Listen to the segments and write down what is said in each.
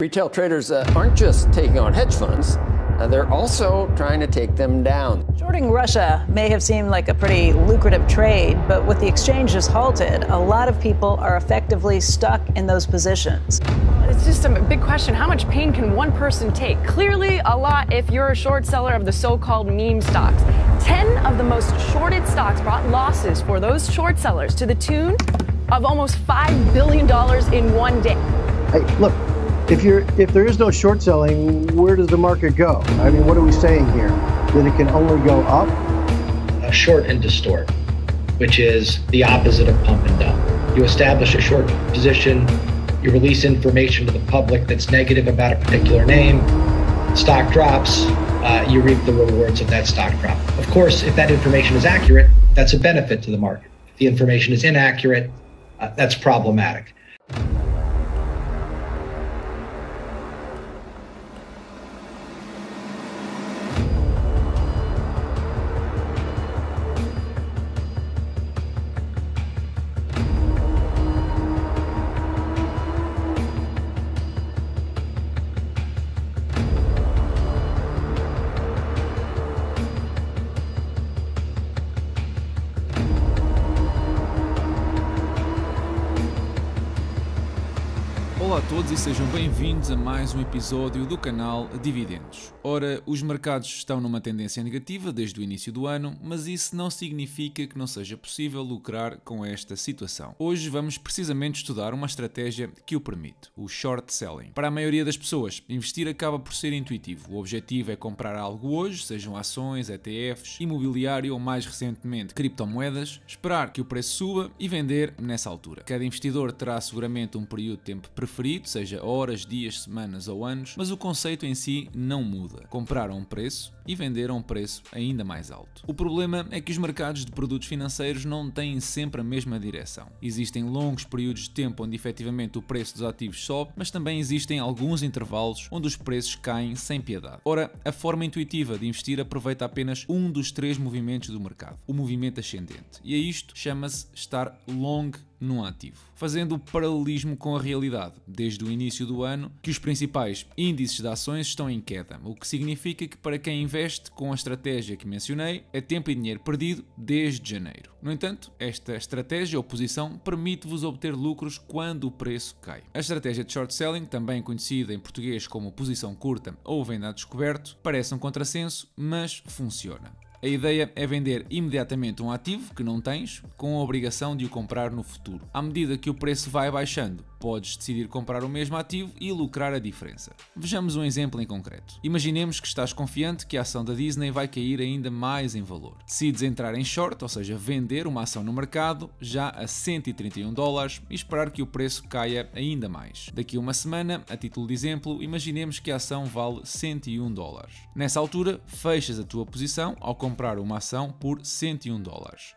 Retail traders aren't just taking on hedge funds, they're also trying to take them down. Shorting Russia may have seemed like a pretty lucrative trade, but with the exchanges halted, a lot of people are effectively stuck in those positions. It's just a big question. How much pain can one person take? Clearly a lot if you're a short seller of the so-called meme stocks. 10 of the most shorted stocks brought losses for those short sellers to the tune of almost $5 billion in one day. Hey, look. If there is no short selling, where does the market go? I mean, what are we saying here? That it can only go up? Short and distort, which is the opposite of pump and dump. You establish a short position, you release information to the public that's negative about a particular name, stock drops, you reap the rewards of that stock drop. Of course, if that information is accurate, that's a benefit to the market. If the information is inaccurate, that's problematic. Olá a todos e sejam bem-vindos a mais um episódio do canal Dividendos. Ora, os mercados estão numa tendência negativa desde o início do ano, mas isso não significa que não seja possível lucrar com esta situação. Hoje vamos precisamente estudar uma estratégia que o permite, o short selling. Para a maioria das pessoas, investir acaba por ser intuitivo. O objetivo é comprar algo hoje, sejam ações, ETFs, imobiliário ou mais recentemente criptomoedas, esperar que o preço suba e vender nessa altura. Cada investidor terá seguramente um período de tempo preferido, seja horas, dias, semanas ou anos, mas o conceito em si não muda. Comprar a um preço e vender a um preço ainda mais alto. O problema é que os mercados de produtos financeiros não têm sempre a mesma direção. Existem longos períodos de tempo onde efetivamente o preço dos ativos sobe, mas também existem alguns intervalos onde os preços caem sem piedade. Ora, a forma intuitiva de investir aproveita apenas um dos três movimentos do mercado, o movimento ascendente, e a isto chama-se estar long num ativo, fazendo o paralelismo com a realidade, desde o início do ano, que os principais índices de ações estão em queda, o que significa que para quem investe com a estratégia que mencionei, é tempo e dinheiro perdido desde janeiro. No entanto, esta estratégia ou posição permite-vos obter lucros quando o preço cai. A estratégia de short selling, também conhecida em português como posição curta ou venda a descoberto, parece um contrassenso, mas funciona. A ideia é vender imediatamente um ativo que não tens, com a obrigação de o comprar no futuro. À medida que o preço vai baixando, podes decidir comprar o mesmo ativo e lucrar a diferença. Vejamos um exemplo em concreto. Imaginemos que estás confiante que a ação da Disney vai cair ainda mais em valor. Decides entrar em short, ou seja, vender uma ação no mercado já a $131 e esperar que o preço caia ainda mais. Daqui a uma semana, a título de exemplo, imaginemos que a ação vale $101. Nessa altura, fechas a tua posição ao comprar uma ação por $101.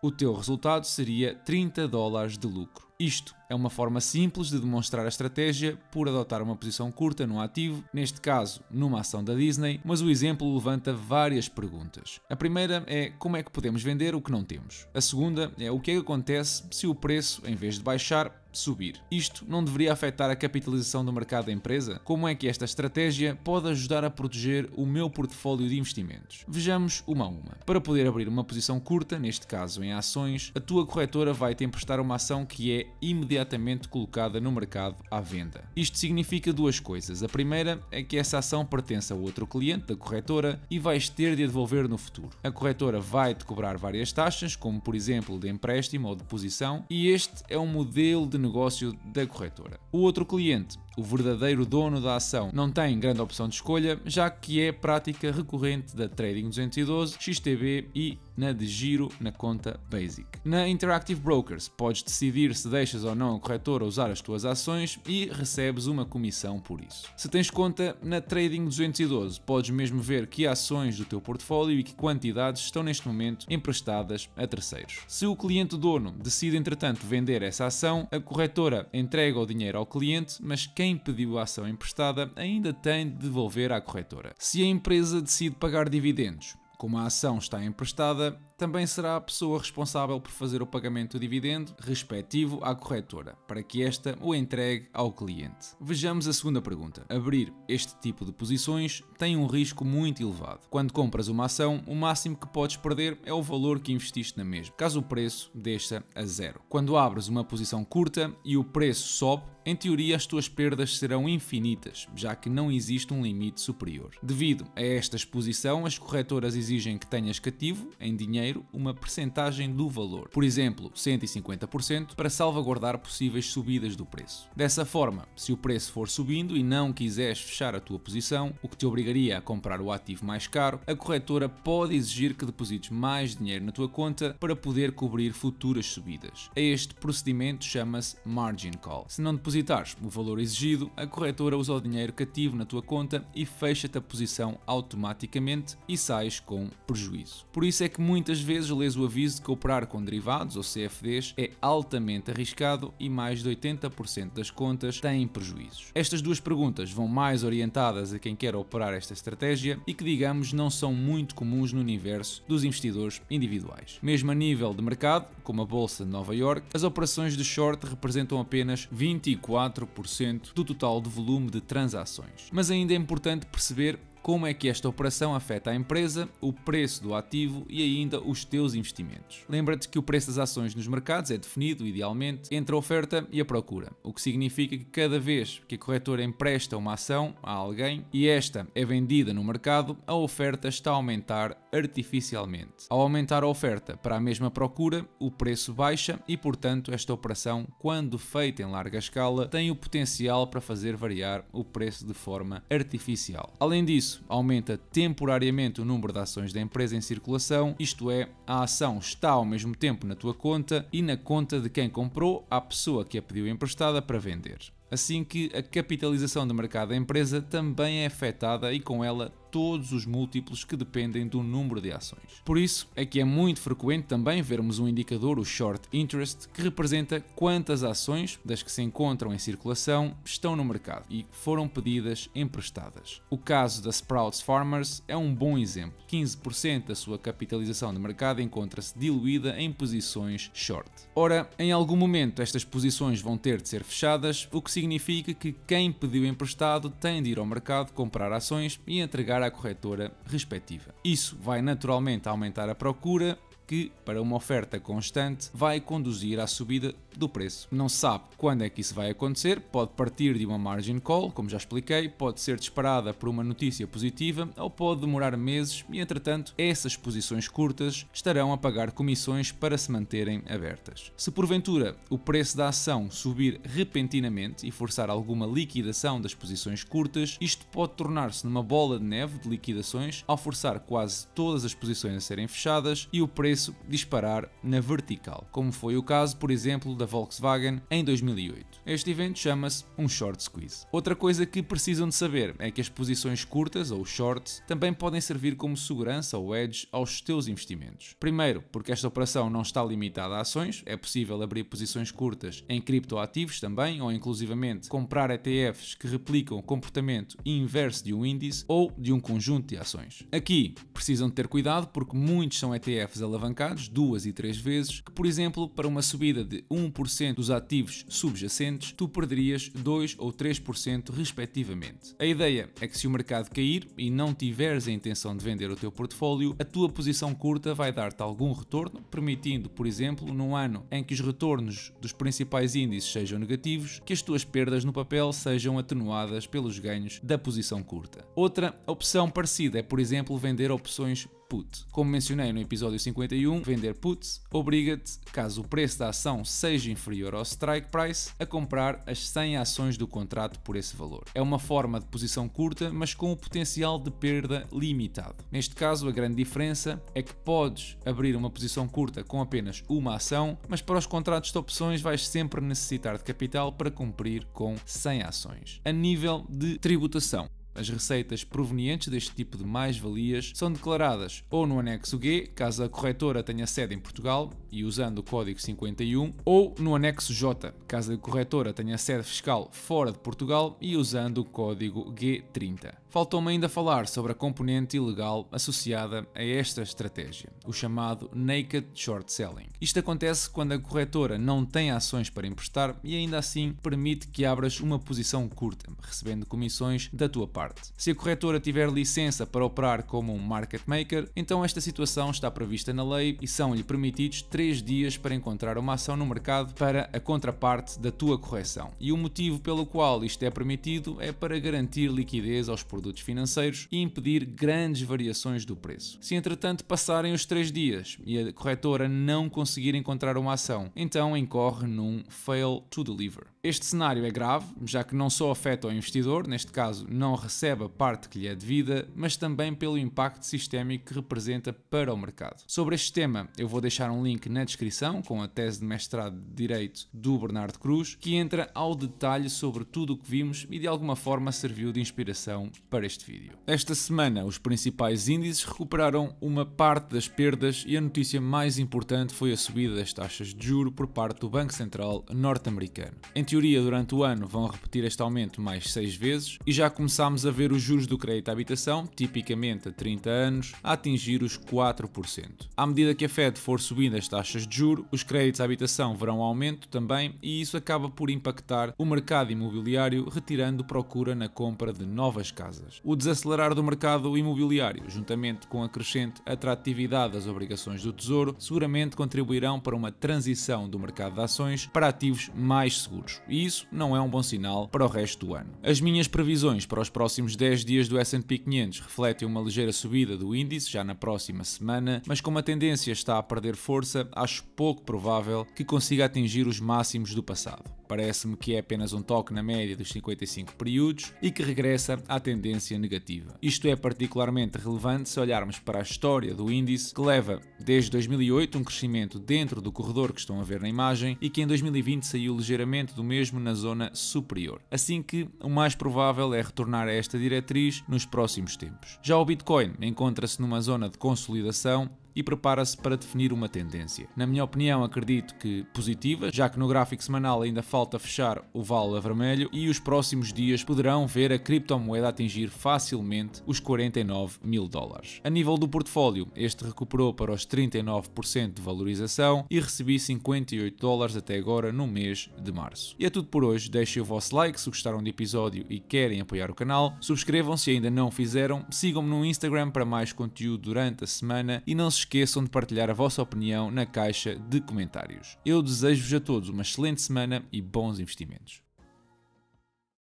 O teu resultado seria $30 de lucro. Isto é uma forma simples de demonstrar a estratégia por adotar uma posição curta no ativo, neste caso numa ação da Disney, mas o exemplo levanta várias perguntas. A primeira é como é que podemos vender o que não temos. A segunda é o que é que acontece se o preço, em vez de baixar, subir. Isto não deveria afetar a capitalização do mercado da empresa? Como é que esta estratégia pode ajudar a proteger o meu portfólio de investimentos? Vejamos uma a uma. Para poder abrir uma posição curta, neste caso em ações, a tua corretora vai te emprestar uma ação que é imediatamente colocada no mercado à venda. Isto significa duas coisas. A primeira é que essa ação pertence a outro cliente da corretora e vais ter de a devolver no futuro. A corretora vai-te cobrar várias taxas, como por exemplo de empréstimo ou de posição, e este é um modelo de negócio da corretora. O outro cliente, o verdadeiro dono da ação, não tem grande opção de escolha, já que é prática recorrente da Trading 212, XTB e na de giro na conta Basic. Na Interactive Brokers, podes decidir se deixas ou não a corretora usar as tuas ações e recebes uma comissão por isso. Se tens conta na Trading 212, podes mesmo ver que ações do teu portfólio e que quantidades estão neste momento emprestadas a terceiros. Se o cliente dono decide entretanto vender essa ação, a corretora entrega o dinheiro ao cliente, mas quem pediu a ação emprestada ainda tem de devolver à corretora. Se a empresa decide pagar dividendos, Como a ação está emprestada, também será a pessoa responsável por fazer o pagamento do dividendo respectivo à corretora, para que esta o entregue ao cliente. Vejamos a segunda pergunta. Abrir este tipo de posições tem um risco muito elevado. Quando compras uma ação, o máximo que podes perder é o valor que investiste na mesma, caso o preço deixa a zero. Quando abres uma posição curta e o preço sobe, em teoria as tuas perdas serão infinitas, já que não existe um limite superior. Devido a esta exposição, as corretoras exigem que tenhas cativo, em dinheiro, uma percentagem do valor. Por exemplo, 150% para salvaguardar possíveis subidas do preço. Dessa forma, se o preço for subindo e não quiseres fechar a tua posição, o que te obrigaria a comprar o ativo mais caro, a corretora pode exigir que deposites mais dinheiro na tua conta para poder cobrir futuras subidas. Este procedimento chama-se margin call. Se não depositares o valor exigido, a corretora usa o dinheiro cativo na tua conta e fecha-te a posição automaticamente e sais com prejuízo. Por isso é que muitas vezes lês o aviso de que operar com derivados ou CFDs é altamente arriscado e mais de 80% das contas têm prejuízos. Estas duas perguntas vão mais orientadas a quem quer operar esta estratégia e que, digamos, não são muito comuns no universo dos investidores individuais. Mesmo a nível de mercado, como a Bolsa de Nova York, as operações de short representam apenas 24% do total de volume de transações. Mas ainda é importante perceber como é que esta operação afeta a empresa, o preço do ativo e ainda os teus investimentos. Lembra-te que o preço das ações nos mercados é definido, idealmente, entre a oferta e a procura, o que significa que cada vez que a corretora empresta uma ação a alguém e esta é vendida no mercado, a oferta está a aumentar artificialmente. Ao aumentar a oferta para a mesma procura, o preço baixa e, portanto, esta operação, quando feita em larga escala, tem o potencial para fazer variar o preço de forma artificial. Além disso, aumenta temporariamente o número de ações da empresa em circulação, isto é, a ação está ao mesmo tempo na tua conta e na conta de quem comprou, à pessoa que a pediu emprestada para vender. Assim que a capitalização de mercado da empresa também é afetada e com ela todos os múltiplos que dependem do número de ações. Por isso é que é muito frequente também vermos um indicador, o Short Interest, que representa quantas ações das que se encontram em circulação estão no mercado e foram pedidas emprestadas. O caso da Sprouts Farmers é um bom exemplo. 15% da sua capitalização de mercado encontra-se diluída em posições short. Ora, em algum momento estas posições vão ter de ser fechadas, o que significa que quem pediu emprestado tem de ir ao mercado comprar ações e entregar à corretora respectiva. Isso vai naturalmente aumentar a procura, que, para uma oferta constante, vai conduzir à subida do preço. Não se sabe quando é que isso vai acontecer, pode partir de uma margin call, como já expliquei, pode ser disparada por uma notícia positiva ou pode demorar meses e, entretanto, essas posições curtas estarão a pagar comissões para se manterem abertas. Se porventura o preço da ação subir repentinamente e forçar alguma liquidação das posições curtas, isto pode tornar-se numa bola de neve de liquidações ao forçar quase todas as posições a serem fechadas e o preço disparar na vertical, como foi o caso, por exemplo, da Volkswagen em 2008. Este evento chama-se um short squeeze. Outra coisa que precisam de saber é que as posições curtas, ou shorts, também podem servir como segurança ou hedge aos teus investimentos. Primeiro, porque esta operação não está limitada a ações, é possível abrir posições curtas em criptoativos também, ou inclusivamente comprar ETFs que replicam o comportamento inverso de um índice ou de um conjunto de ações. Aqui precisam de ter cuidado porque muitos são ETFs alavancados 2 e 3 vezes, que, por exemplo, para uma subida de 1% dos ativos subjacentes, tu perderias 2 ou 3% respectivamente. A ideia é que se o mercado cair e não tiveres a intenção de vender o teu portfólio, a tua posição curta vai dar-te algum retorno, permitindo, por exemplo, num ano em que os retornos dos principais índices sejam negativos, que as tuas perdas no papel sejam atenuadas pelos ganhos da posição curta. Outra opção parecida é, por exemplo, vender opções put. Como mencionei no episódio 51, vender puts obriga-te, caso o preço da ação seja inferior ao strike price, a comprar as 100 ações do contrato por esse valor. É uma forma de posição curta, mas com o potencial de perda limitado. Neste caso, a grande diferença é que podes abrir uma posição curta com apenas uma ação, mas para os contratos de opções vais sempre necessitar de capital para cumprir com 100 ações. A nível de tributação, As receitas provenientes deste tipo de mais-valias são declaradas ou no anexo G, caso a corretora tenha sede em Portugal e usando o código 51, ou no anexo J, caso a corretora tenha sede fiscal fora de Portugal e usando o código G30. Faltou-me ainda falar sobre a componente ilegal associada a esta estratégia, o chamado Naked Short Selling. Isto acontece quando a corretora não tem ações para emprestar e ainda assim permite que abras uma posição curta, recebendo comissões da tua parte. Se a corretora tiver licença para operar como um market maker, então esta situação está prevista na lei e são-lhe permitidos 3 dias para encontrar uma ação no mercado para a contraparte da tua correção. E o motivo pelo qual isto é permitido é para garantir liquidez aos produtos financeiros e impedir grandes variações do preço. Se entretanto passarem os 3 dias e a corretora não conseguir encontrar uma ação, então incorre num fail to deliver. Este cenário é grave, já que não só afeta o investidor, neste caso não recebe a parte que lhe é devida, mas também pelo impacto sistémico que representa para o mercado. Sobre este tema eu vou deixar um link na descrição com a tese de mestrado de Direito do Bernardo Cruz, que entra ao detalhe sobre tudo o que vimos e de alguma forma serviu de inspiração para este vídeo. Esta semana os principais índices recuperaram uma parte das perdas e a notícia mais importante foi a subida das taxas de juros por parte do Banco Central norte-americano. Em teoria, durante o ano vão repetir este aumento mais 6 vezes e já começámos a ver os juros do crédito à habitação, tipicamente a 30 anos, a atingir os 4%. À medida que a Fed for subindo as taxas de juros, os créditos à habitação verão aumento também e isso acaba por impactar o mercado imobiliário, retirando procura na compra de novas casas. O desacelerar do mercado imobiliário, juntamente com a crescente atratividade das obrigações do Tesouro, seguramente contribuirão para uma transição do mercado de ações para ativos mais seguros. E isso não é um bom sinal para o resto do ano. As minhas previsões para os próximos 10 dias do S&P 500 refletem uma ligeira subida do índice já na próxima semana, mas como a tendência está a perder força, acho pouco provável que consiga atingir os máximos do passado. Parece-me que é apenas um toque na média dos 55 períodos e que regressa à tendência negativa. Isto é particularmente relevante se olharmos para a história do índice, que leva desde 2008 um crescimento dentro do corredor que estão a ver na imagem e que em 2020 saiu ligeiramente do mesmo na zona superior. Assim que o mais provável é retornar a esta diretriz nos próximos tempos. Já o Bitcoin encontra-se numa zona de consolidação e prepara-se para definir uma tendência. Na minha opinião, acredito que positiva, já que no gráfico semanal ainda falta fechar o vale a vermelho e os próximos dias poderão ver a criptomoeda atingir facilmente os 49 mil dólares. A nível do portfólio, este recuperou para os 39% de valorização e recebi 58 dólares até agora no mês de março. E é tudo por hoje, deixem o vosso like se gostaram do episódio e querem apoiar o canal, subscrevam se ainda não o fizeram, sigam-me no Instagram para mais conteúdo durante a semana e não se esqueçam de partilhar a vossa opinião na caixa de comentários. Eu desejo-vos a todos uma excelente semana e bons investimentos.